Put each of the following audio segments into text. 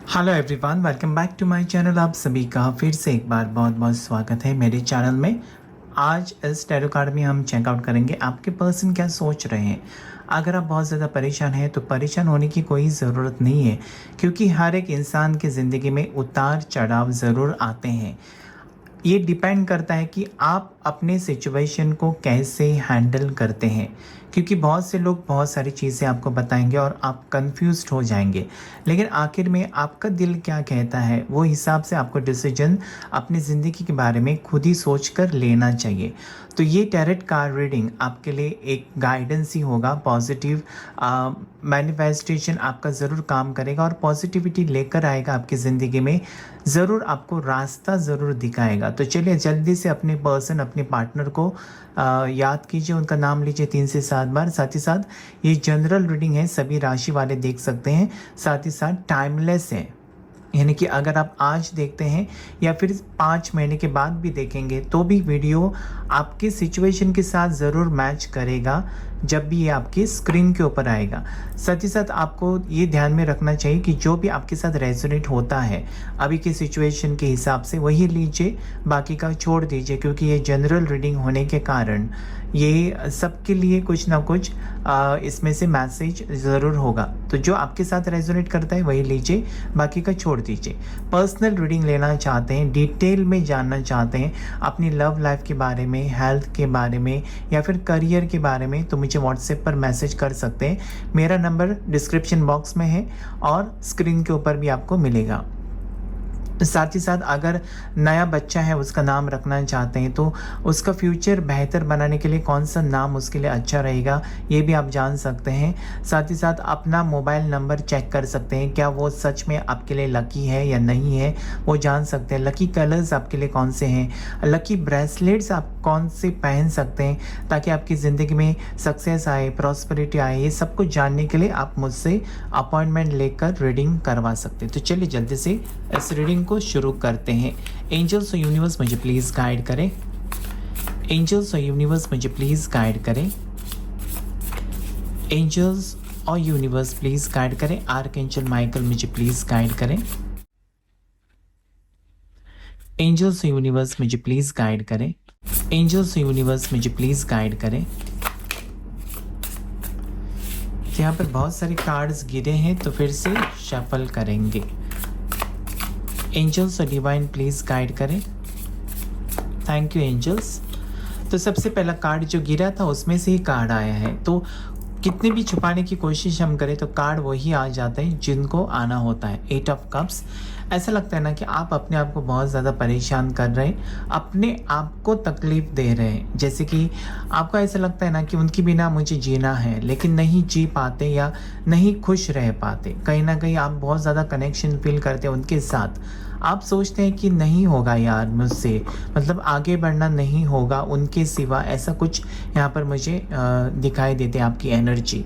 Hello everyone, welcome back to my channel. आप सभी का फिर से एक बार बहुत बहुत स्वागत है मेरे चैनल में। आज इस टैरो कार्ड में हम चेकआउट करेंगे आपके पर्सन क्या सोच रहे हैं। अगर आप बहुत ज़्यादा परेशान हैं तो परेशान होने की कोई ज़रूरत नहीं है, क्योंकि हर एक इंसान की ज़िंदगी में उतार चढ़ाव ज़रूर आते हैं। ये डिपेंड करता है कि आप अपने सिचुएशन को कैसे हैंडल करते हैं, क्योंकि बहुत से लोग बहुत सारी चीज़ें आपको बताएंगे और आप कंफ्यूज्ड हो जाएंगे। लेकिन आखिर में आपका दिल क्या कहता है, वो हिसाब से आपको डिसीजन अपनी ज़िंदगी के बारे में खुद ही सोच कर लेना चाहिए। तो ये टैरेट कार्ड रीडिंग आपके लिए एक गाइडेंस ही होगा। पॉजिटिव मैनिफेस्टेशन आपका ज़रूर काम करेगा और पॉजिटिविटी लेकर आएगा आपकी ज़िंदगी में, ज़रूर आपको रास्ता ज़रूर दिखाएगा। तो चलिए जल्दी से अपने पर्सन, अपने पार्टनर को याद कीजिए, उनका नाम लीजिए 3 से 7 बार। साथ ही साथ ये जनरल रीडिंग है, सभी राशि वाले देख सकते हैं। साथ ही साथ टाइमलेस है, यानी कि अगर आप आज देखते हैं या फिर 5 महीने के बाद भी देखेंगे तो भी वीडियो आपके सिचुएशन के साथ ज़रूर मैच करेगा जब भी ये आपकी स्क्रीन के ऊपर आएगा। साथ ही साथ आपको ये ध्यान में रखना चाहिए कि जो भी आपके साथ रेजोनेट होता है अभी के सिचुएशन के हिसाब से वही लीजिए, बाकी का छोड़ दीजिए, क्योंकि ये जनरल रीडिंग होने के कारण ये सबके लिए कुछ ना कुछ इसमें से मैसेज ज़रूर होगा। तो जो आपके साथ रेजोनेट करता है वही लीजिए, बाकी का छोड़ दीजिए। पर्सनल रीडिंग लेना चाहते हैं, डिटेल में जानना चाहते हैं अपनी लव लाइफ के बारे में, हेल्थ के बारे में या फिर करियर के बारे में, तो मुझे व्हाट्सएप पर मैसेज कर सकते हैं। मेरा नंबर डिस्क्रिप्शन बॉक्स में है और स्क्रीन के ऊपर भी आपको मिलेगा। साथ ही साथ अगर नया बच्चा है उसका नाम रखना चाहते हैं तो उसका फ्यूचर बेहतर बनाने के लिए कौन सा नाम उसके लिए अच्छा रहेगा ये भी आप जान सकते हैं। साथ ही साथ अपना मोबाइल नंबर चेक कर सकते हैं, क्या वो सच में आपके लिए लकी है या नहीं है, वो जान सकते हैं। लकी कलर्स आपके लिए कौन से हैं, लकी ब्रेसलेट्स आप कौन से पहन सकते हैं ताकि आपकी ज़िंदगी में सक्सेस आए, प्रॉस्पेरिटी आए, ये सब कुछ जानने के लिए आप मुझसे अपॉइंटमेंट लेकर रीडिंग करवा सकते हैं। तो चलिए जल्दी से इस रीडिंग को शुरू करते हैं। एंजल्स और यूनिवर्स मुझे प्लीज़ गाइड करें। एंजल्स और यूनिवर्स मुझे प्लीज़ गाइड करें। एंजल्स और यूनिवर्स प्लीज़ गाइड करें। आर्कएंजल माइकल मुझे प्लीज़ गाइड करें। एंजल्स और यूनिवर्स मुझे प्लीज़ गाइड करें। एंजल्स और यूनिवर्स मुझे प्लीज़ गाइड करें। तो यहाँ पर बहुत सारे कार्ड्स गिरे हैं तो फिर से शफल करेंगे। एंजल्स और डिवाइन प्लीज़ गाइड करें। Thank you angels. तो सबसे पहला कार्ड जो गिरा था उसमें से ही कार्ड आया है, तो कितने भी छुपाने की कोशिश हम करें तो कार्ड वही आ जाते हैं जिनको आना होता है। 8 ऑफ कप्स। ऐसा लगता है ना कि आप अपने आप को बहुत ज़्यादा परेशान कर रहे हैं, अपने आप को तकलीफ़ दे रहे हैं। जैसे कि आपको ऐसा लगता है ना कि उनके बिना मुझे जीना है, लेकिन नहीं जी पाते या नहीं खुश रह पाते। कहीं ना कहीं आप बहुत ज़्यादा कनेक्शन फील करते हैं उनके साथ। आप सोचते हैं कि नहीं होगा यार मुझसे, मतलब आगे बढ़ना नहीं होगा उनके सिवा, ऐसा कुछ यहाँ पर मुझे दिखाई देते हैं आपकी एनर्जी।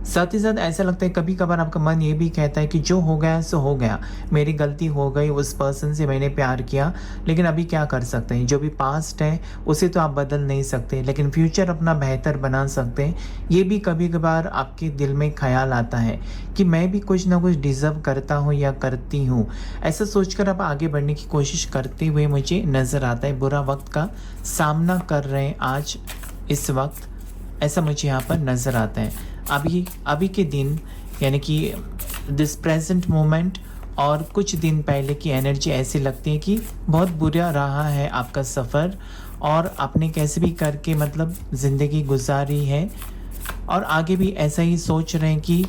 साथ ही साथ ऐसा लगता है कभी कभार आपका मन ये भी कहता है कि जो हो गया सो हो गया, मेरी गलती हो गई, उस पर्सन से मैंने प्यार किया, लेकिन अभी क्या कर सकते हैं। जो भी पास्ट है उसे तो आप बदल नहीं सकते, लेकिन फ्यूचर अपना बेहतर बना सकते हैं। ये भी कभी कभार आपके दिल में ख्याल आता है कि मैं भी कुछ ना कुछ डिज़र्व करता हूँ या करती हूँ। ऐसा सोचकर आप आगे बढ़ने की कोशिश करते हुए मुझे नज़र आता है। बुरा वक्त का सामना कर रहे हैं आज इस वक्त, ऐसा मुझे यहाँ पर नज़र आता है। अभी के दिन, यानी कि दिस प्रेजेंट मोमेंट और कुछ दिन पहले की एनर्जी ऐसी लगती है कि बहुत बुरा रहा है आपका सफ़र और आपने कैसे भी करके मतलब ज़िंदगी गुजारी है और आगे भी ऐसा ही सोच रहे हैं कि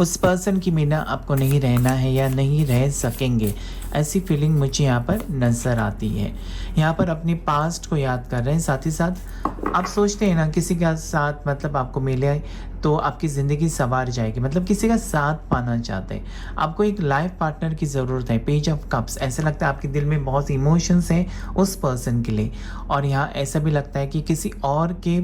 उस पर्सन की बिना आपको नहीं रहना है या नहीं रह सकेंगे। ऐसी फीलिंग मुझे यहाँ पर नज़र आती है। यहाँ पर अपने पास्ट को याद कर रहे हैं। साथ ही साथ आप सोचते हैं ना किसी के साथ मतलब आपको मिले तो आपकी ज़िंदगी संवार जाएगी, मतलब किसी का साथ पाना चाहते हैं। आपको एक लाइफ पार्टनर की ज़रूरत है। Page of cups. ऐसा लगता है आपके दिल में बहुत इमोशंस हैं उस पर्सन के लिए, और यहाँ ऐसा भी लगता है कि किसी और के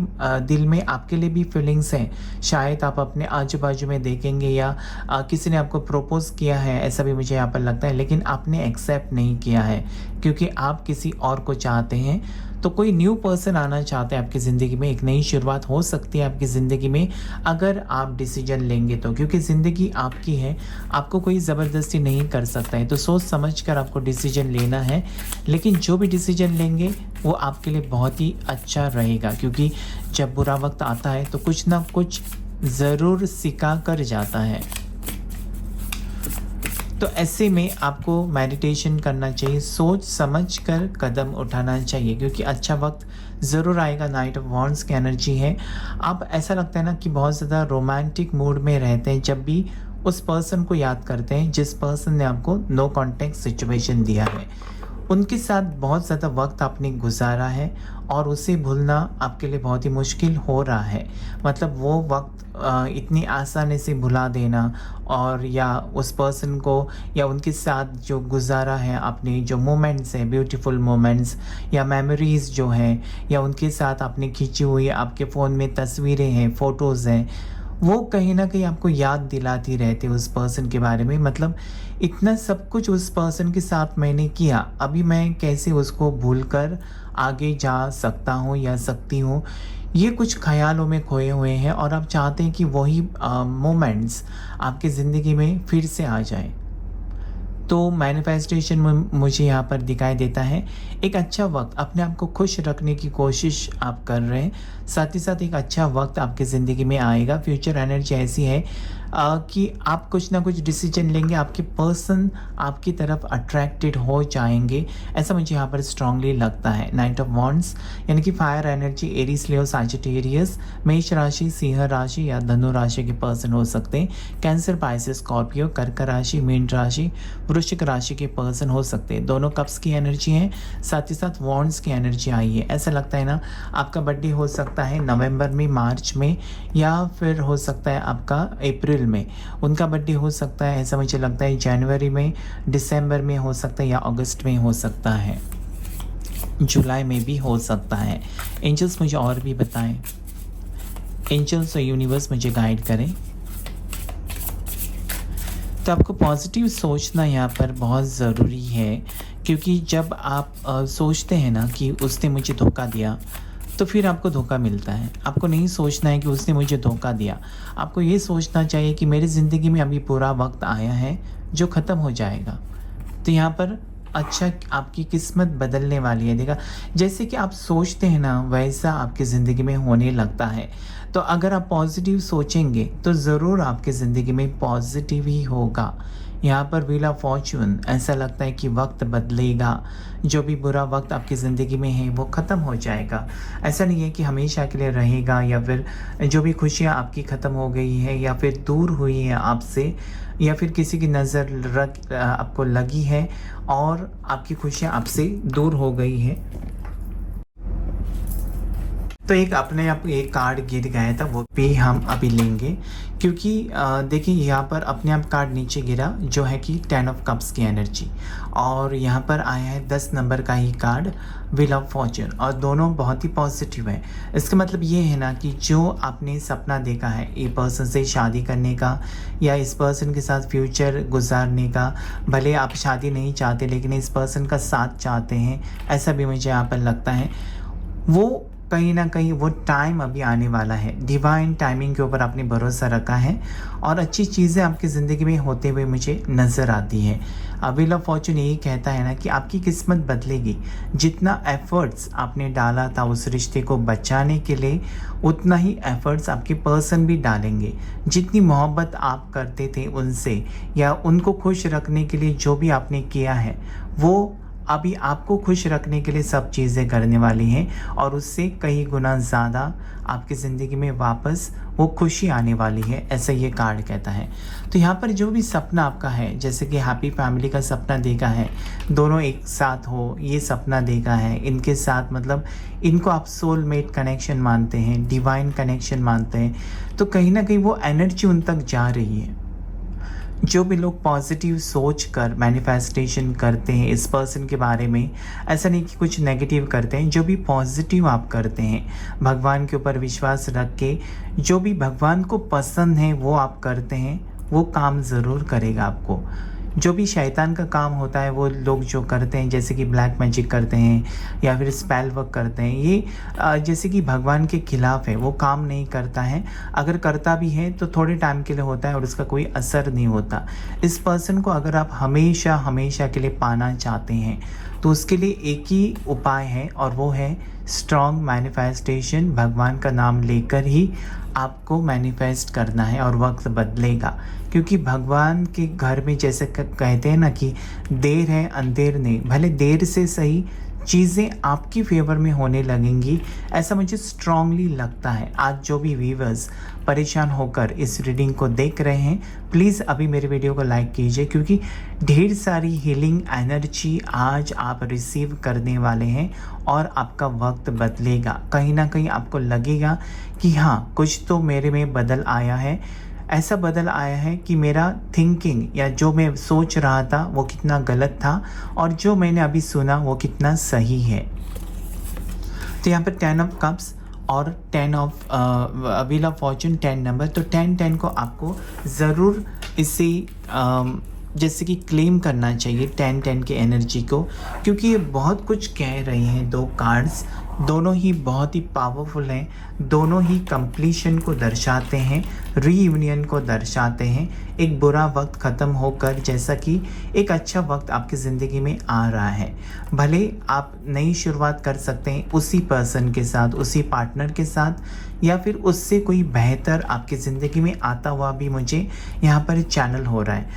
दिल में आपके लिए भी फीलिंग्स हैं। शायद आप अपने आजू बाजू में देखेंगे या किसी ने आपको प्रपोज किया है, ऐसा भी मुझे यहाँ पर लगता है, लेकिन आपने एक्सेप्ट नहीं किया है क्योंकि आप किसी और को चाहते हैं। तो कोई न्यू पर्सन आना चाहते हैं आपकी ज़िंदगी में, एक नई शुरुआत हो सकती है आपकी ज़िंदगी में अगर आप डिसीजन लेंगे तो, क्योंकि ज़िंदगी आपकी है, आपको कोई ज़बरदस्ती नहीं कर सकता है। तो सोच समझ कर आपको डिसीजन लेना है, लेकिन जो भी डिसीजन लेंगे वो आपके लिए बहुत ही अच्छा रहेगा, क्योंकि जब बुरा वक्त आता है तो कुछ ना कुछ ज़रूर सिखा कर जाता है। तो ऐसे में आपको मेडिटेशन करना चाहिए, सोच समझ कर कदम उठाना चाहिए, क्योंकि अच्छा वक्त ज़रूर आएगा। नाइट ऑफ वॉन्ड्स की एनर्जी है। आप ऐसा लगता है ना कि बहुत ज़्यादा रोमांटिक मूड में रहते हैं जब भी उस पर्सन को याद करते हैं जिस पर्सन ने आपको नो कॉन्टैक्ट सिचुएशन दिया है। उनके साथ बहुत ज़्यादा वक्त आपने गुजारा है और उसे भूलना आपके लिए बहुत ही मुश्किल हो रहा है। मतलब वो वक्त इतनी आसानी से भुला देना, और या उस पर्सन को या उनके साथ जो गुजारा है आपने, जो मोमेंट्स हैं, ब्यूटीफुल मोमेंट्स या मेमोरीज़ जो हैं, या उनके साथ आपने खींची हुई आपके फ़ोन में तस्वीरें हैं, फ़ोटोज़ हैं, वो कहीं न कहीं आपको याद दिलाती रहती है उस पर्सन के बारे में। मतलब इतना सब कुछ उस पर्सन के साथ मैंने किया, अभी मैं कैसे उसको भूलकर आगे जा सकता हूँ या सकती हूँ। ये कुछ ख़यालों में खोए हुए हैं और आप चाहते हैं कि वही मोमेंट्स आपकी ज़िंदगी में फिर से आ जाएँ। तो मैनिफेस्टेशन में मुझे यहाँ पर दिखाई देता है एक अच्छा वक्त, अपने आप को खुश रखने की कोशिश आप कर रहे हैं, साथ ही साथ एक अच्छा वक्त आपकी ज़िंदगी में आएगा। फ्यूचर एनर्जी ऐसी है कि आप कुछ ना कुछ डिसीजन लेंगे, आपके पर्सन आपकी तरफ अट्रैक्टेड हो जाएंगे, ऐसा मुझे यहाँ पर स्ट्रांगली लगता है। नाइट ऑफ वॉन्ड्स यानी कि फायर एनर्जी, एरीज, लियो, सजिटेरियस, मेष राशि, सिंह राशि या धनु राशि के पर्सन हो सकते हैं। कैंसर, पाइसेस, स्कॉर्पियो, कर्क राशि, मीन राशि, वृश्चिक राशि के पर्सन हो सकते हैं। दोनों कप्स की एनर्जी है, साथ ही साथ वॉन्ड्स की एनर्जी आई है। ऐसा लगता है ना आपका बर्थडे हो सकता है नवंबर में, मार्च में, या फिर हो सकता है आपका अप्रैल में। उनका बर्थडे हो सकता है, ऐसा मुझे लगता है जनवरी में, दिसंबर में हो सकता है, या अगस्त में हो सकता है, जुलाई में भी हो सकता है। एंजल्स मुझे और भी बताएं, एंजल्स और यूनिवर्स मुझे गाइड करें। तो आपको पॉजिटिव सोचना यहाँ पर बहुत ज़रूरी है, क्योंकि जब आप सोचते हैं ना कि उसने मुझे धोखा दिया, तो फिर आपको धोखा मिलता है। आपको नहीं सोचना है कि उसने मुझे धोखा दिया, आपको ये सोचना चाहिए कि मेरी ज़िंदगी में अभी पूरा वक्त आया है जो ख़त्म हो जाएगा। तो यहाँ पर अच्छा आपकी किस्मत बदलने वाली है। देखा, जैसे कि आप सोचते हैं ना वैसा आपकी ज़िंदगी में होने लगता है। तो अगर आप पॉजिटिव सोचेंगे तो ज़रूर आपकी ज़िंदगी में पॉजिटिव ही होगा। यहाँ पर व्हील ऑफ फॉर्च्यून, ऐसा लगता है कि वक्त बदलेगा, जो भी बुरा वक्त आपकी ज़िंदगी में है वो ख़त्म हो जाएगा। ऐसा नहीं है कि हमेशा के लिए रहेगा, या फिर जो भी खुशियाँ आपकी ख़त्म हो गई है या फिर दूर हुई है आपसे, या फिर किसी की नज़र आपको लगी है और आपकी खुशियाँ आपसे दूर हो गई है। तो एक अपने आप एक कार्ड गिर गया था, वो भी हम अभी लेंगे, क्योंकि देखिए यहाँ पर अपने आप कार्ड नीचे गिरा जो है कि 10 ऑफ कप्स की एनर्जी, और यहाँ पर आया है 10 नंबर का ही कार्ड, व्हील ऑफ फॉर्च्यून, और दोनों बहुत ही पॉजिटिव है। इसका मतलब ये है ना कि जो आपने सपना देखा है ये पर्सन से शादी करने का या इस पर्सन के साथ फ्यूचर गुजारने का, भले आप शादी नहीं चाहते लेकिन इस पर्सन का साथ चाहते हैं, ऐसा भी मुझे यहाँ पर लगता है। वो कहीं ना कहीं वो टाइम अभी आने वाला है। डिवाइन टाइमिंग के ऊपर आपने भरोसा रखा है और अच्छी चीज़ें आपकी ज़िंदगी में होते हुए मुझे नज़र आती है। व्हील ऑफ फॉर्च्यून यही कहता है ना कि आपकी किस्मत बदलेगी। जितना एफर्ट्स आपने डाला था उस रिश्ते को बचाने के लिए, उतना ही एफर्ट्स आपके पर्सन भी डालेंगे। जितनी मोहब्बत आप करते थे उनसे या उनको खुश रखने के लिए जो भी आपने किया है, वो अभी आपको खुश रखने के लिए सब चीज़ें करने वाली हैं, और उससे कई गुना ज़्यादा आपकी ज़िंदगी में वापस वो खुशी आने वाली है, ऐसा ये कार्ड कहता है। तो यहाँ पर जो भी सपना आपका है, जैसे कि हैप्पी फैमिली का सपना देखा है, दोनों एक साथ हो ये सपना देखा है, इनके साथ मतलब इनको आप सोलमेट कनेक्शन मानते हैं, डिवाइन कनेक्शन मानते हैं, तो कहीं ना कहीं वो एनर्जी उन तक जा रही है। जो भी लोग पॉजिटिव सोच कर मैनिफेस्टेशन करते हैं इस पर्सन के बारे में, ऐसा नहीं कि कुछ नेगेटिव करते हैं, जो भी पॉजिटिव आप करते हैं, भगवान के ऊपर विश्वास रख के जो भी भगवान को पसंद है वो आप करते हैं, वो काम ज़रूर करेगा आपको। जो भी शैतान का काम होता है वो लोग जो करते हैं, जैसे कि ब्लैक मैजिक करते हैं या फिर स्पेल वर्क करते हैं, ये जैसे कि भगवान के खिलाफ है, वो काम नहीं करता है। अगर करता भी है तो थोड़े टाइम के लिए होता है और उसका कोई असर नहीं होता। इस पर्सन को अगर आप हमेशा हमेशा के लिए पाना चाहते हैं तो उसके लिए एक ही उपाय है और वो है स्ट्रॉन्ग मैनिफेस्टेशन। भगवान का नाम लेकर ही आपको मैनिफेस्ट करना है और वक्त बदलेगा, क्योंकि भगवान के घर में जैसे कहते हैं ना कि देर है अंधेर नहीं, भले देर से सही चीज़ें आपकी फेवर में होने लगेंगी, ऐसा मुझे स्ट्रांगली लगता है। आज जो भी व्यूवर्स परेशान होकर इस रीडिंग को देख रहे हैं, प्लीज़ अभी मेरे वीडियो को लाइक कीजिए, क्योंकि ढेर सारी हीलिंग एनर्जी आज आप रिसीव करने वाले हैं और आपका वक्त बदलेगा। कहीं ना कहीं आपको लगेगा कि हाँ, कुछ तो मेरे में बदल आया है। ऐसा बदल आया है कि मेरा थिंकिंग या जो मैं सोच रहा था वो कितना गलत था और जो मैंने अभी सुना वो कितना सही है। तो यहाँ पर 10 ऑफ कप्स और 10 of wheel of Fortune, 10 number. तो 10 को आपको ज़रूर इसे जैसे कि क्लेम करना चाहिए 10 की एनर्जी को, क्योंकि ये बहुत कुछ कह रही हैं। दो कार्ड्स दोनों ही बहुत ही पावरफुल हैं, दोनों ही कंप्लीशन को दर्शाते हैं, रीयूनियन को दर्शाते हैं। एक बुरा वक्त ख़त्म होकर जैसा कि एक अच्छा वक्त आपकी ज़िंदगी में आ रहा है। भले आप नई शुरुआत कर सकते हैं उसी पर्सन के साथ, उसी पार्टनर के साथ, या फिर उससे कोई बेहतर आपकी ज़िंदगी में आता हुआ भी मुझे यहाँ पर चैनल हो रहा है।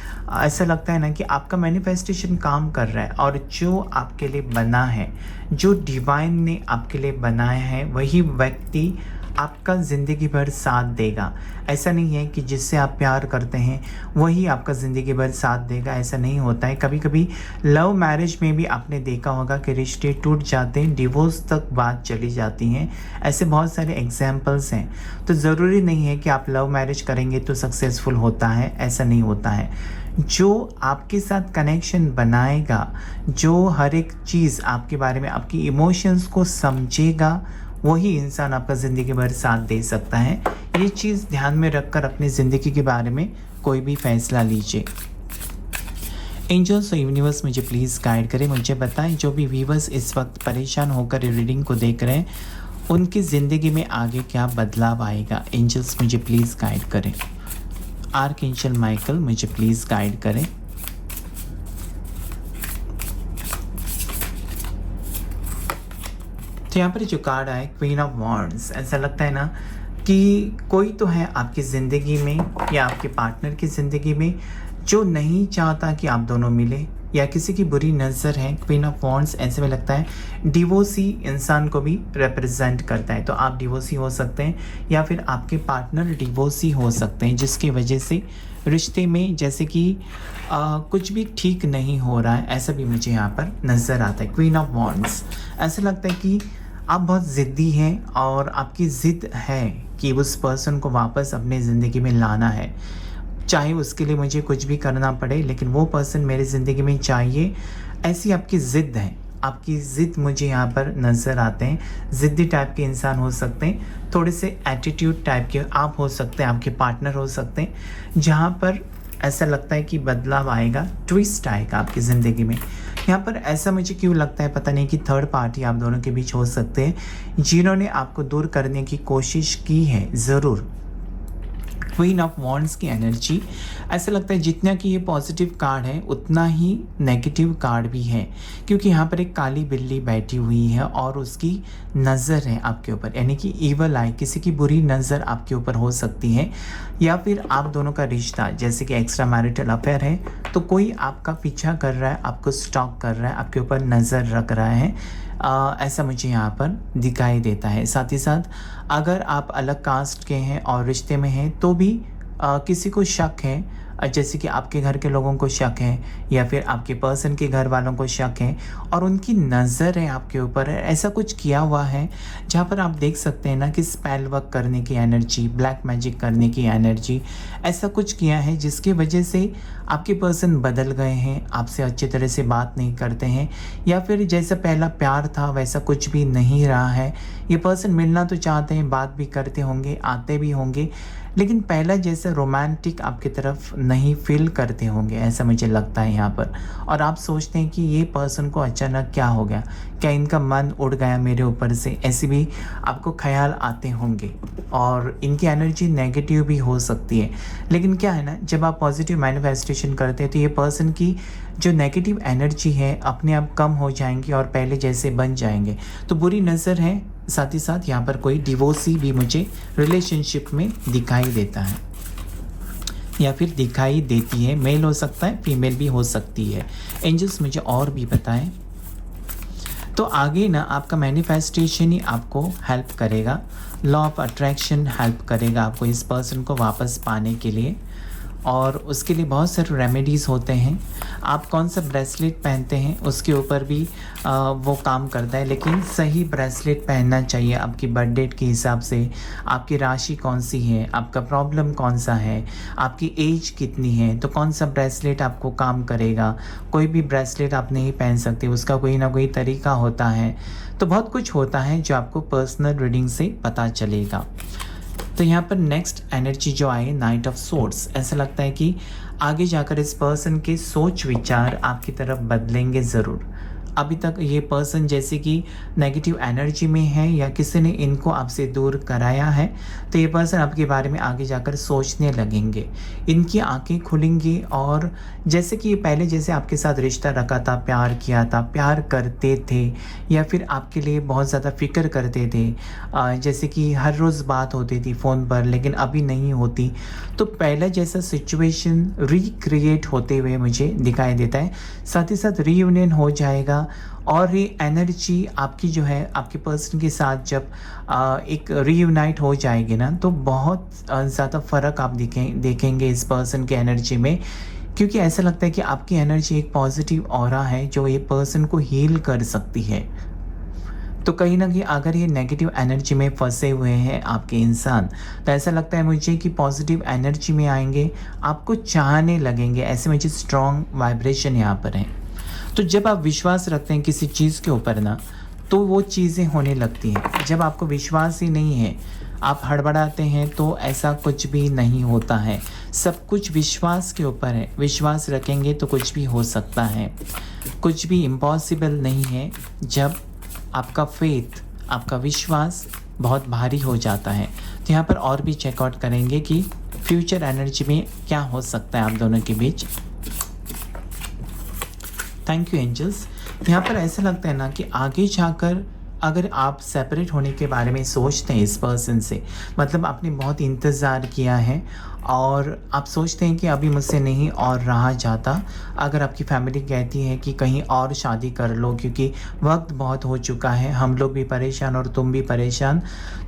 ऐसा लगता है ना कि आपका मैनिफेस्टेशन काम कर रहा है और जो आपके लिए बना है, जो डिवाइन ने आपके लिए बनाया है, वही व्यक्ति आपका ज़िंदगी भर साथ देगा। ऐसा नहीं है कि जिससे आप प्यार करते हैं वही आपका ज़िंदगी भर साथ देगा, ऐसा नहीं होता है। कभी कभी लव मैरिज में भी आपने देखा होगा कि रिश्ते टूट जाते हैं, डिवोर्स तक बात चली जाती हैं। ऐसे बहुत सारे एग्जाम्पल्स हैं। तो ज़रूरी नहीं है कि आप लव मैरिज करेंगे तो सक्सेसफुल होता है, ऐसा नहीं होता है। जो आपके साथ कनेक्शन बनाएगा, जो हर एक चीज़ आपके बारे में, आपकी इमोशंस को समझेगा, वही इंसान आपका ज़िंदगी भर साथ दे सकता है। ये चीज़ ध्यान में रखकर अपनी ज़िंदगी के बारे में कोई भी फैसला लीजिए। एंजल्स और यूनिवर्स मुझे प्लीज़ गाइड करें, मुझे बताएं जो भी व्यूवर्स इस वक्त परेशान होकर रीडिंग को देख रहे हैं उनकी ज़िंदगी में आगे क्या बदलाव आएगा। एंजल्स मुझे प्लीज़ गाइड करें। आर्कएंजल माइकल मुझे प्लीज़ गाइड करें। तो यहाँ पर जो कार्ड आए क्वीन ऑफ वॉन्ड्स, ऐसा लगता है ना कि कोई तो है आपकी ज़िंदगी में या आपके पार्टनर की ज़िंदगी में जो नहीं चाहता कि आप दोनों मिले, या किसी की बुरी नज़र है। क्वीन ऑफ वॉन्ड्स ऐसे में लगता है डिवोर्सी इंसान को भी रिप्रेजेंट करता है। तो आप डिवोर्सी हो सकते हैं या फिर आपके पार्टनर डिवोर्सी हो सकते हैं, जिसकी वजह से रिश्ते में जैसे कि कुछ भी ठीक नहीं हो रहा है, ऐसा भी मुझे यहाँ पर नज़र आता है। क्वीन ऑफ वॉन्ड्स ऐसा लगता है कि आप बहुत ज़िद्दी हैं और आपकी ज़िद है कि उस पर्सन को वापस अपने ज़िंदगी में लाना है, चाहे उसके लिए मुझे कुछ भी करना पड़े, लेकिन वो पर्सन मेरी ज़िंदगी में चाहिए। ऐसी आपकी ज़िद है, आपकी ज़िद मुझे यहाँ पर नज़र आते हैं। ज़िद्दी टाइप के इंसान हो सकते हैं, थोड़े से एटीट्यूड टाइप के आप हो सकते हैं, आपके पार्टनर हो सकते हैं, जहाँ पर ऐसा लगता है कि बदलाव आएगा, ट्विस्ट आएगा आपकी ज़िंदगी में। यहाँ पर ऐसा मुझे क्यों लगता है पता नहीं कि थर्ड पार्टी आप दोनों के बीच हो सकते हैं, जिन्होंने आपको दूर करने की कोशिश की है ज़रूर। क्वीन ऑफ वॉन्ड्स की एनर्जी ऐसा लगता है जितना कि ये पॉजिटिव कार्ड है उतना ही नेगेटिव कार्ड भी है, क्योंकि यहाँ पर एक काली बिल्ली बैठी हुई है और उसकी नज़र है आपके ऊपर, यानी कि ईवल आई, किसी की बुरी नज़र आपके ऊपर हो सकती है। या फिर आप दोनों का रिश्ता जैसे कि एक्स्ट्रा मैरिटल अफेयर है, तो कोई आपका पीछा कर रहा है, आपको स्टॉक कर रहा है, आपके ऊपर नज़र रख रहा है, ऐसा मुझे यहाँ पर दिखाई देता है। साथ ही साथ अगर आप अलग कास्ट के हैं और रिश्ते में हैं तो भी किसी को शक है, जैसे कि आपके घर के लोगों को शक है या फिर आपके पर्सन के घर वालों को शक है और उनकी नज़र है आपके ऊपर है। ऐसा कुछ किया हुआ है जहाँ पर आप देख सकते हैं ना कि स्पेल वर्क करने की एनर्जी, ब्लैक मैजिक करने की एनर्जी, ऐसा कुछ किया है जिसकी वजह से आपके पर्सन बदल गए हैं, आपसे अच्छी तरह से बात नहीं करते हैं, या फिर जैसा पहला प्यार था वैसा कुछ भी नहीं रहा है। ये पर्सन मिलना तो चाहते हैं, बात भी करते होंगे, आते भी होंगे, लेकिन पहला जैसे रोमांटिक आपकी तरफ नहीं फील करते होंगे, ऐसा मुझे लगता है यहाँ पर। और आप सोचते हैं कि ये पर्सन को अचानक क्या हो गया, क्या इनका मन उड़ गया मेरे ऊपर से, ऐसे भी आपको ख्याल आते होंगे। और इनकी एनर्जी नेगेटिव भी हो सकती है, लेकिन क्या है ना, जब आप पॉजिटिव मैनिफेस्टेशन करते हैं तो ये पर्सन की जो नेगेटिव एनर्जी है अपने आप कम हो जाएंगी और पहले जैसे बन जाएंगे। तो बुरी नज़र है, साथ ही साथ यहाँ पर कोई डिवोर्सी भी मुझे रिलेशनशिप में दिखाई देता है या फिर दिखाई देती है। मेल हो सकता है, फीमेल भी हो सकती है। एंजल्स मुझे और भी बताएं। तो आगे ना आपका मैनिफेस्टेशन ही आपको हेल्प करेगा, लॉ ऑफ अट्रैक्शन हेल्प करेगा आपको इस पर्सन को वापस पाने के लिए। और उसके लिए बहुत सारे रेमेडीज़ होते हैं। आप कौन सा ब्रेसलेट पहनते हैं उसके ऊपर भी वो काम करता है, लेकिन सही ब्रेसलेट पहनना चाहिए आपकी बर्थ डेट के हिसाब से। आपकी राशि कौन सी है, आपका प्रॉब्लम कौन सा है, आपकी एज कितनी है, तो कौन सा ब्रेसलेट आपको काम करेगा। कोई भी ब्रेसलेट आप नहीं पहन सकते, उसका कोई ना कोई तरीका होता है। तो बहुत कुछ होता है जो आपको पर्सनल रीडिंग से पता चलेगा। तो यहाँ पर नेक्स्ट एनर्जी जो आए, नाइट ऑफ सोर्ड्स। ऐसा लगता है कि आगे जाकर इस पर्सन के सोच विचार आपकी तरफ बदलेंगे ज़रूर। अभी तक ये पर्सन जैसे कि नेगेटिव एनर्जी में है या किसी ने इनको आपसे दूर कराया है, तो ये पर्सन आपके बारे में आगे जाकर सोचने लगेंगे। इनकी आंखें खुलेंगी और जैसे कि ये पहले जैसे आपके साथ रिश्ता रखा था, प्यार किया था, प्यार करते थे या फिर आपके लिए बहुत ज़्यादा फिक्र करते थे, जैसे कि हर रोज़ बात होती थी फ़ोन पर, लेकिन अभी नहीं होती। तो पहला जैसा सिचुएशन रिक्रिएट होते हुए मुझे दिखाई देता है। साथ ही साथ रीयूनियन हो जाएगा और ये एनर्जी आपकी जो है आपके पर्सन के साथ जब एक रीयूनाइट हो जाएगी ना, तो बहुत ज़्यादा फ़र्क आप देखेंगे इस पर्सन के एनर्जी में। क्योंकि ऐसा लगता है कि आपकी एनर्जी एक पॉजिटिव ऑरा है जो ये पर्सन को हील कर सकती है। तो कहीं ना कहीं अगर ये नेगेटिव एनर्जी में फंसे हुए हैं आपके इंसान, तो ऐसा लगता है मुझे कि पॉजिटिव एनर्जी में आएंगे, आपको चाहने लगेंगे। ऐसे मुझे स्ट्रॉन्ग वाइब्रेशन यहाँ पर है। तो जब आप विश्वास रखते हैं किसी चीज़ के ऊपर ना, तो वो चीज़ें होने लगती हैं। जब आपको विश्वास ही नहीं है, आप हड़बड़ाते हैं, तो ऐसा कुछ भी नहीं होता है। सब कुछ विश्वास के ऊपर है। विश्वास रखेंगे तो कुछ भी हो सकता है, कुछ भी इम्पॉसिबल नहीं है। जब आपका फेथ, आपका विश्वास बहुत भारी हो जाता है। तो यहाँ पर और भी चेकआउट करेंगे कि फ्यूचर एनर्जी में क्या हो सकता है आप दोनों के बीच। Thank you angels. यहाँ पर ऐसा लगता है ना कि आगे जाकर अगर आप सेपरेट होने के बारे में सोचते हैं इस पर्सन से, मतलब आपने बहुत इंतज़ार किया है और आप सोचते हैं कि अभी मुझसे नहीं और रहा जाता। अगर आपकी फैमिली कहती है कि कहीं और शादी कर लो क्योंकि वक्त बहुत हो चुका है, हम लोग भी परेशान और तुम भी परेशान,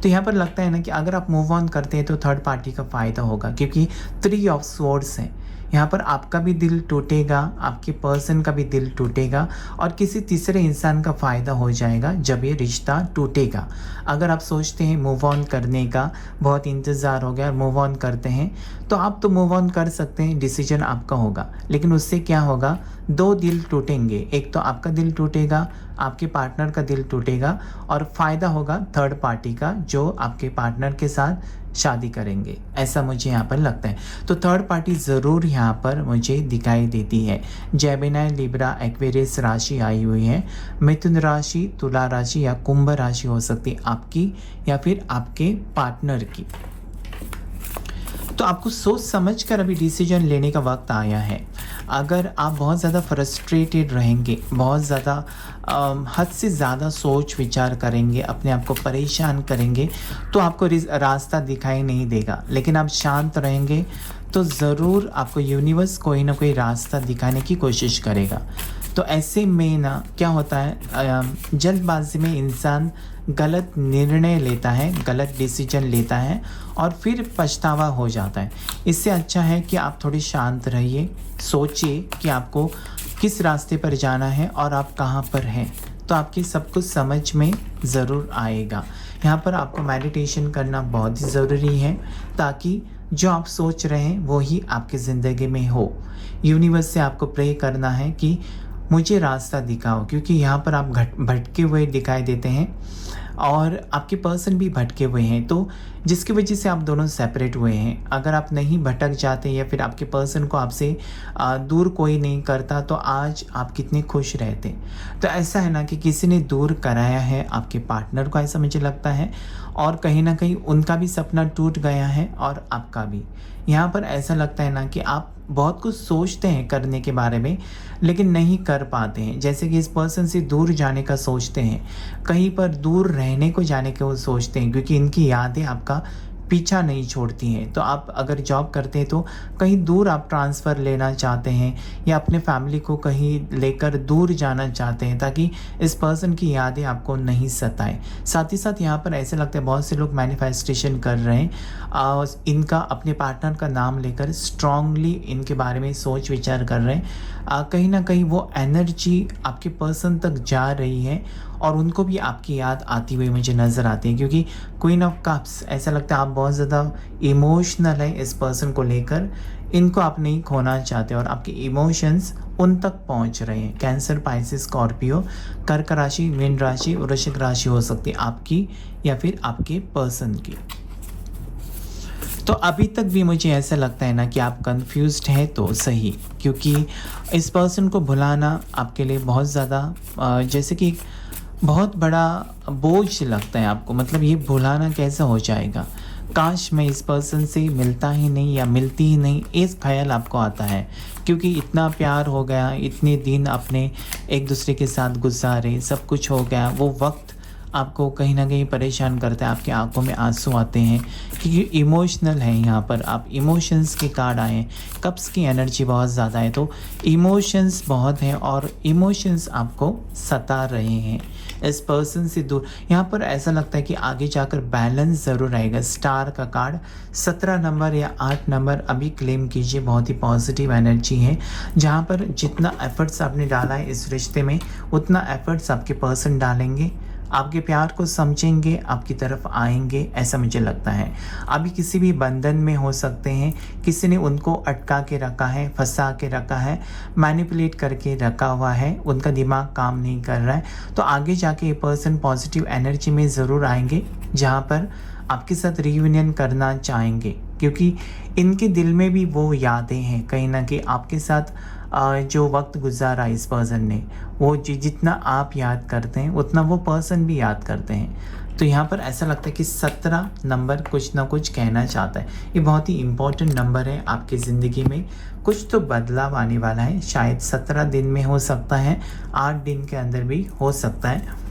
तो यहाँ पर लगता है ना कि अगर आप मूव ऑन करते हैं तो थर्ड पार्टी का फ़ायदा होगा। क्योंकि 3 ऑफ स्वॉर्ड्स हैं यहाँ पर। आपका भी दिल टूटेगा, आपके पर्सन का भी दिल टूटेगा और किसी तीसरे इंसान का फ़ायदा हो जाएगा जब ये रिश्ता टूटेगा। अगर आप सोचते हैं मूव ऑन करने का, बहुत इंतज़ार हो गया और मूव ऑन करते हैं, तो आप तो मूव ऑन कर सकते हैं, डिसीजन आपका होगा। लेकिन उससे क्या होगा, 2 दिल टूटेंगे। एक तो आपका दिल टूटेगा, आपके पार्टनर का दिल टूटेगा और फ़ायदा होगा थर्ड पार्टी का, जो आपके पार्टनर के साथ शादी करेंगे। ऐसा मुझे यहाँ पर लगता है। तो थर्ड पार्टी ज़रूर यहाँ पर मुझे दिखाई देती है। जेमिनी, लिब्रा, एक्वेरियस राशि आई हुई है। मिथुन राशि, तुला राशि या कुंभ राशि हो सकती है आपकी या फिर आपके पार्टनर की। तो आपको सोच समझ कर अभी डिसीजन लेने का वक्त आया है। अगर आप बहुत ज़्यादा फ्रस्ट्रेटेड रहेंगे, बहुत ज़्यादा हद से ज़्यादा सोच विचार करेंगे, अपने आप को परेशान करेंगे, तो आपको रास्ता दिखाई नहीं देगा। लेकिन आप शांत रहेंगे तो ज़रूर आपको यूनिवर्स कोई ना कोई रास्ता दिखाने की कोशिश करेगा। तो ऐसे में ना क्या होता है, जल्दबाजी में इंसान गलत निर्णय लेता है, गलत डिसीजन लेता है और फिर पछतावा हो जाता है। इससे अच्छा है कि आप थोड़ी शांत रहिए, सोचिए कि आपको किस रास्ते पर जाना है और आप कहाँ पर हैं, तो आपकी सब कुछ समझ में ज़रूर आएगा। यहाँ पर आपको मेडिटेशन करना बहुत ही ज़रूरी है ताकि जो आप सोच रहे हैं वो ही आपकी ज़िंदगी में हो। यूनिवर्स से आपको प्रे करना है कि मुझे रास्ता दिखाओ, क्योंकि यहाँ पर आप भटके हुए दिखाई देते हैं। और आपके पर्सन भी भटके हुए हैं, तो जिसकी वजह से आप दोनों सेपरेट हुए हैं। अगर आप नहीं भटक जाते या फिर आपके पर्सन को आपसे दूर कोई नहीं करता तो आज आप कितने खुश रहते। तो ऐसा है ना कि किसी ने दूर कराया है आपके पार्टनर को, ऐसा मुझे लगता है, और कहीं ना कहीं उनका भी सपना टूट गया है और आपका भी। यहाँ पर ऐसा लगता है ना कि आप बहुत कुछ सोचते हैं करने के बारे में लेकिन नहीं कर पाते हैं। जैसे कि इस पर्सन से दूर जाने का सोचते हैं, कहीं पर दूर रहने को जाने का वो सोचते हैं, क्योंकि इनकी यादें आपका पीछा नहीं छोड़ती हैं। तो आप अगर जॉब करते हैं तो कहीं दूर आप ट्रांसफ़र लेना चाहते हैं या अपने फैमिली को कहीं लेकर दूर जाना चाहते हैं ताकि इस पर्सन की यादें आपको नहीं सताएं। साथ ही साथ यहाँ पर ऐसे लगता है बहुत से लोग मैनिफेस्टेशन कर रहे हैं, इनका अपने पार्टनर का नाम लेकर स्ट्रांगली इनके बारे में सोच विचार कर रहे हैं। कहीं ना कहीं वो एनर्जी आपके पर्सन तक जा रही है और उनको भी आपकी याद आती हुई मुझे नज़र आती है, क्योंकि क्वीन ऑफ कप्स, ऐसा लगता है आप बहुत ज़्यादा इमोशनल है इस पर्सन को लेकर। इनको आप नहीं खोना चाहते और आपके इमोशंस उन तक पहुंच रहे हैं। कैंसर, पाइसेस, स्कॉर्पियो, कर्क राशि, मीन राशि, वृश्चिक राशि हो सकती है आपकी या फिर आपके पर्सन की। तो अभी तक भी मुझे ऐसा लगता है ना कि आप कंफ्यूज्ड हैं तो सही, क्योंकि इस पर्सन को भुलाना आपके लिए बहुत ज़्यादा जैसे कि बहुत बड़ा बोझ लगता है आपको। मतलब ये भुलाना कैसा हो जाएगा, काश मैं इस पर्सन से मिलता ही नहीं या मिलती ही नहीं, इस ख्याल आपको आता है, क्योंकि इतना प्यार हो गया, इतने दिन अपने एक दूसरे के साथ गुजारे, सब कुछ हो गया, वो वक्त आपको कहीं ना कहीं परेशान करता है। आपकी आंखों में आंसू आते हैं क्योंकि इमोशनल है। यहाँ पर आप इमोशंस के कार्ड आए हैं, कप्स की एनर्जी बहुत ज़्यादा है, तो इमोशंस बहुत हैं और इमोशंस आपको सता रहे हैं इस पर्सन से दूर। यहाँ पर ऐसा लगता है कि आगे जाकर बैलेंस ज़रूर आएगा। स्टार का कार्ड 17 नंबर या 8 नंबर अभी क्लेम कीजिए, बहुत ही पॉजिटिव एनर्जी है। जहाँ पर जितना एफर्ट्स आपने डाला है इस रिश्ते में उतना एफर्ट्स आपके पर्सन डालेंगे, आपके प्यार को समझेंगे, आपकी तरफ आएंगे, ऐसा मुझे लगता है। अभी किसी भी बंधन में हो सकते हैं, किसी ने उनको अटका के रखा है, फंसा के रखा है, मैनिपुलेट करके रखा हुआ है, उनका दिमाग काम नहीं कर रहा है। तो आगे जाके ये पर्सन पॉजिटिव एनर्जी में ज़रूर आएंगे जहाँ पर आपके साथ रियूनियन करना चाहेंगे, क्योंकि इनके दिल में भी वो यादें हैं कहीं ना कहीं आपके साथ जो वक्त गुजारा इस पर्सन ने, वो जितना आप याद करते हैं उतना वो पर्सन भी याद करते हैं। तो यहाँ पर ऐसा लगता है कि 17 नंबर कुछ ना कुछ कहना चाहता है। ये बहुत ही इम्पोर्टेंट नंबर है आपकी ज़िंदगी में, कुछ तो बदलाव आने वाला है। शायद 17 दिन में हो सकता है, 8 दिन के अंदर भी हो सकता है।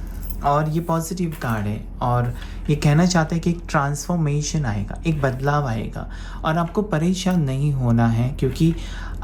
और ये पॉजिटिव कार्ड है और ये कहना चाहता है कि एक ट्रांसफॉर्मेशन आएगा, एक बदलाव आएगा और आपको परेशान नहीं होना है, क्योंकि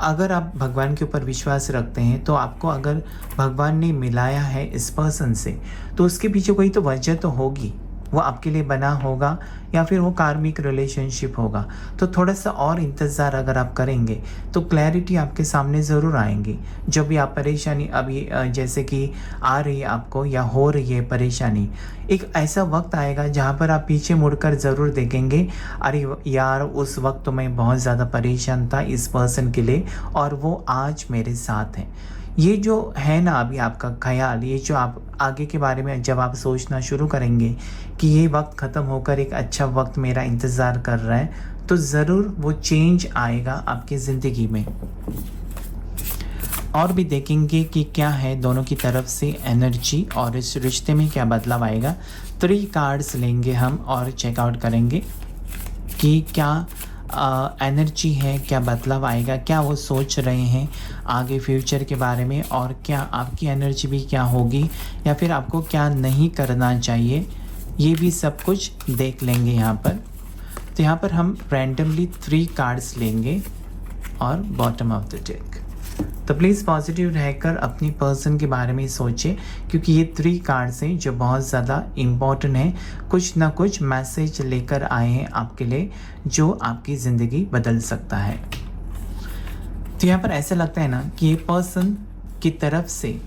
अगर आप भगवान के ऊपर विश्वास रखते हैं तो आपको अगर भगवान ने मिलाया है इस पर्सन से तो उसके पीछे कोई तो वजह तो होगी, वो आपके लिए बना होगा या फिर वो कार्मिक रिलेशनशिप होगा। तो थोड़ा सा और इंतज़ार अगर आप करेंगे तो क्लैरिटी आपके सामने ज़रूर आएंगी। जो भी आप परेशानी अभी जैसे कि आ रही है आपको या हो रही है परेशानी, एक ऐसा वक्त आएगा जहाँ पर आप पीछे मुड़कर ज़रूर देखेंगे, अरे यार उस वक्त तो मैं बहुत ज़्यादा परेशान था इस पर्सन के लिए और वो आज मेरे साथ हैं। ये जो है ना अभी आपका ख्याल, ये जो आप आगे के बारे में जब आप सोचना शुरू करेंगे कि ये वक्त ख़त्म होकर एक अच्छा वक्त मेरा इंतज़ार कर रहा है, तो ज़रूर वो चेंज आएगा आपकी ज़िंदगी में। और भी देखेंगे कि क्या है दोनों की तरफ से एनर्जी और इस रिश्ते में क्या बदलाव आएगा। 3 कार्ड्स लेंगे हम और चेकआउट करेंगे कि क्या एनर्जी है, क्या बदलाव आएगा, क्या वो सोच रहे हैं आगे फ्यूचर के बारे में, और क्या आपकी एनर्जी भी क्या होगी या फिर आपको क्या नहीं करना चाहिए, ये भी सब कुछ देख लेंगे यहाँ पर। तो यहाँ पर हम रैंडमली 3 कार्ड्स लेंगे और बॉटम ऑफ द डेक। तो प्लीज़ पॉजिटिव रहकर अपनी पर्सन के बारे में सोचें, क्योंकि ये 3 कार्ड्स हैं जो बहुत ज़्यादा इम्पॉर्टेंट हैं। कुछ ना कुछ मैसेज लेकर आए हैं आपके लिए जो आपकी ज़िंदगी बदल सकता है। तो यहाँ पर ऐसा लगता है ना कि ये पर्सन की तरफ से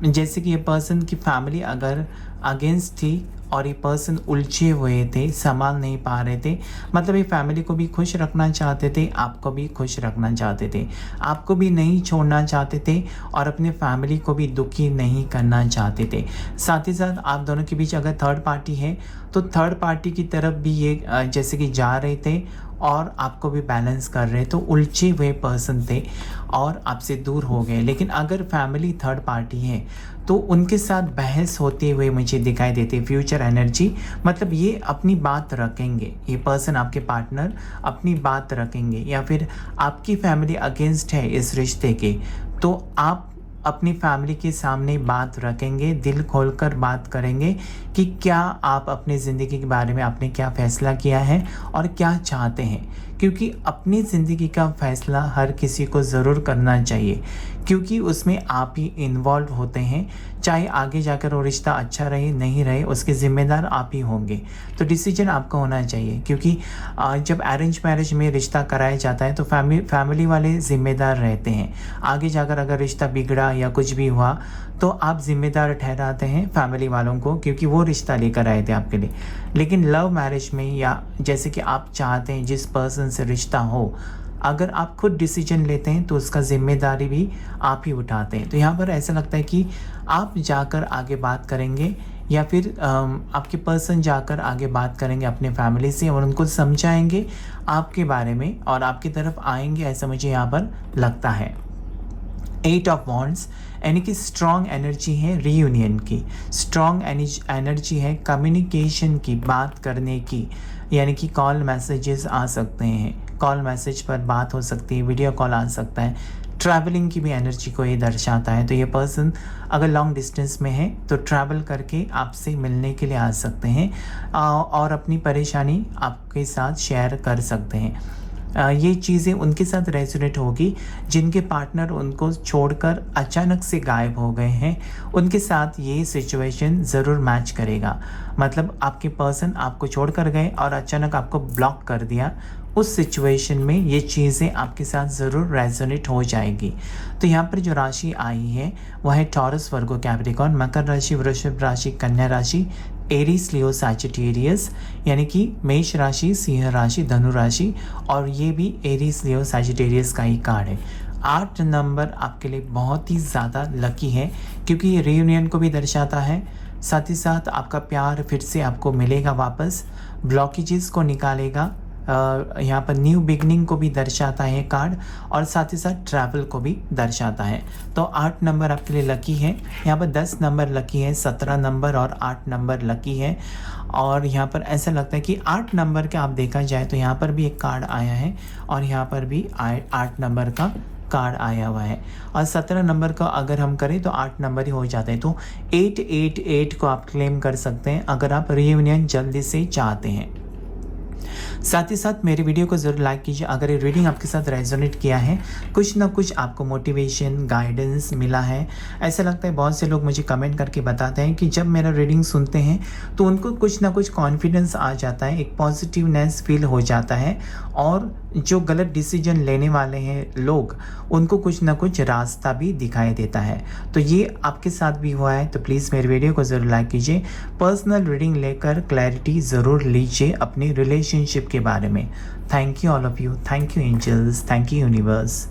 जैसे कि ये पर्सन की फैमिली अगर अगेंस्ट थी और ये पर्सन उलझे हुए थे, संभाल नहीं पा रहे थे, मतलब ये फैमिली को भी खुश रखना चाहते थे, आपको भी खुश रखना चाहते थे, आपको भी नहीं छोड़ना चाहते थे और अपने फैमिली को भी दुखी नहीं करना चाहते थे। साथ ही साथ आप दोनों के बीच अगर थर्ड पार्टी है तो थर्ड पार्टी की तरफ भी ये जैसे कि जा रहे थे और आपको भी बैलेंस कर रहे, तो उलझे हुए पर्सन थे और आपसे दूर हो गए। लेकिन अगर फैमिली थर्ड पार्टी है तो उनके साथ बहस होते हुए मुझे दिखाई देते फ्यूचर एनर्जी, मतलब ये अपनी बात रखेंगे, ये पर्सन आपके पार्टनर अपनी बात रखेंगे, या फिर आपकी फैमिली अगेंस्ट है इस रिश्ते के तो आप अपनी फैमिली के सामने बात रखेंगे, दिल खोलकर बात करेंगे कि क्या आप अपनी ज़िंदगी के बारे में आपने क्या फ़ैसला किया है और क्या चाहते हैं। क्योंकि अपनी ज़िंदगी का फ़ैसला हर किसी को ज़रूर करना चाहिए, क्योंकि उसमें आप ही इन्वॉल्व होते हैं। चाहे आगे जाकर वो रिश्ता अच्छा रहे नहीं रहे, उसके ज़िम्मेदार आप ही होंगे। तो डिसीजन आपका होना चाहिए, क्योंकि जब अरेंज मैरिज में रिश्ता कराया जाता है तो फैमिली वाले ज़िम्मेदार रहते हैं। आगे जाकर अगर रिश्ता बिगड़ा या कुछ भी हुआ तो आप ज़िम्मेदार ठहराते हैं फैमिली वालों को, क्योंकि वो रिश्ता लेकर आए थे आपके लिए। लेकिन लव मैरिज में, या जैसे कि आप चाहते हैं जिस पर्सन से रिश्ता हो, अगर आप खुद डिसीजन लेते हैं तो उसका ज़िम्मेदारी भी आप ही उठाते हैं। तो यहाँ पर ऐसा लगता है कि आप जाकर आगे बात करेंगे, या फिर आपके पर्सन जाकर आगे बात करेंगे अपने फैमिली से और उनको समझाएंगे आपके बारे में और आपकी तरफ आएंगे, ऐसा मुझे यहाँ पर लगता है। 8 ऑफ वॉन्ड्स यानी कि स्ट्रॉन्ग एनर्जी है रीयूनियन की, स्ट्रॉन्ग एनर्जी है कम्युनिकेशन की, बात करने की, यानी कि कॉल मैसेजेस आ सकते हैं, कॉल मैसेज पर बात हो सकती है, वीडियो कॉल आ सकता है। ट्रैवलिंग की भी एनर्जी को ये दर्शाता है। तो ये पर्सन अगर लॉन्ग डिस्टेंस में है तो ट्रैवल करके आपसे मिलने के लिए आ सकते हैं और अपनी परेशानी आपके साथ शेयर कर सकते हैं। ये चीज़ें उनके साथ रेजोनेट होगी जिनके पार्टनर उनको छोड़कर अचानक से गायब हो गए हैं, उनके साथ ये सिचुएशन ज़रूर मैच करेगा। मतलब आपके पर्सन आपको छोड़कर गए और अचानक आपको ब्लॉक कर दिया, उस सिचुएशन में ये चीज़ें आपके साथ ज़रूर रेजोनेट हो जाएगी। तो यहाँ पर जो राशि आई है वह है टॉरस, वर्गो, कैप्रिकॉर्न, मकर राशि, वृषभ राशि, कन्या राशि, एरीज, लियो, सैजिटेरियस, यानी कि मेष राशि, सिंह राशि, धनु राशि, और ये भी एरीज, लियो, सैजिटेरियस का ही कार्ड है। 8 नंबर आपके लिए बहुत ही ज़्यादा लकी है, क्योंकि ये रीयूनियन को भी दर्शाता है, साथ ही साथ आपका प्यार फिर से आपको मिलेगा वापस, ब्लॉकेजेस को निकालेगा, यहाँ पर न्यू बिगनिंग को भी दर्शाता है कार्ड, और साथ ही साथ ट्रैवल को भी दर्शाता है। तो 8 नंबर आपके लिए लकी है। यहाँ पर 10 नंबर लकी है, 17 नंबर और 8 नंबर लकी है। और यहाँ पर ऐसा लगता है कि 8 नंबर के आप देखा जाए तो यहाँ पर भी एक कार्ड आया है और यहाँ पर भी 8 नंबर का कार्ड आया हुआ है, और 17 नंबर का अगर हम करें तो 8 नंबर ही हो जाते हैं। तो 888 को आप क्लेम कर सकते हैं अगर आप रीयूनियन जल्दी से चाहते हैं। साथ ही साथ मेरे वीडियो को ज़रूर लाइक कीजिए अगर ये रीडिंग आपके साथ रेजोनेट किया है, कुछ ना कुछ आपको मोटिवेशन, गाइडेंस मिला है। ऐसा लगता है बहुत से लोग मुझे कमेंट करके बताते हैं कि जब मेरा रीडिंग सुनते हैं तो उनको कुछ ना कुछ कॉन्फिडेंस आ जाता है, एक पॉजिटिवनेस फील हो जाता है, और जो गलत डिसीजन लेने वाले हैं लोग, उनको कुछ ना कुछ रास्ता भी दिखाई देता है। तो ये आपके साथ भी हुआ है, तो प्लीज़ मेरे वीडियो को ज़रूर लाइक कीजिए। पर्सनल रीडिंग लेकर क्लैरिटी ज़रूर लीजिए अपनी रिलेशनशिप के बारे में। Thank you all of you, thank you angels, thank you universe.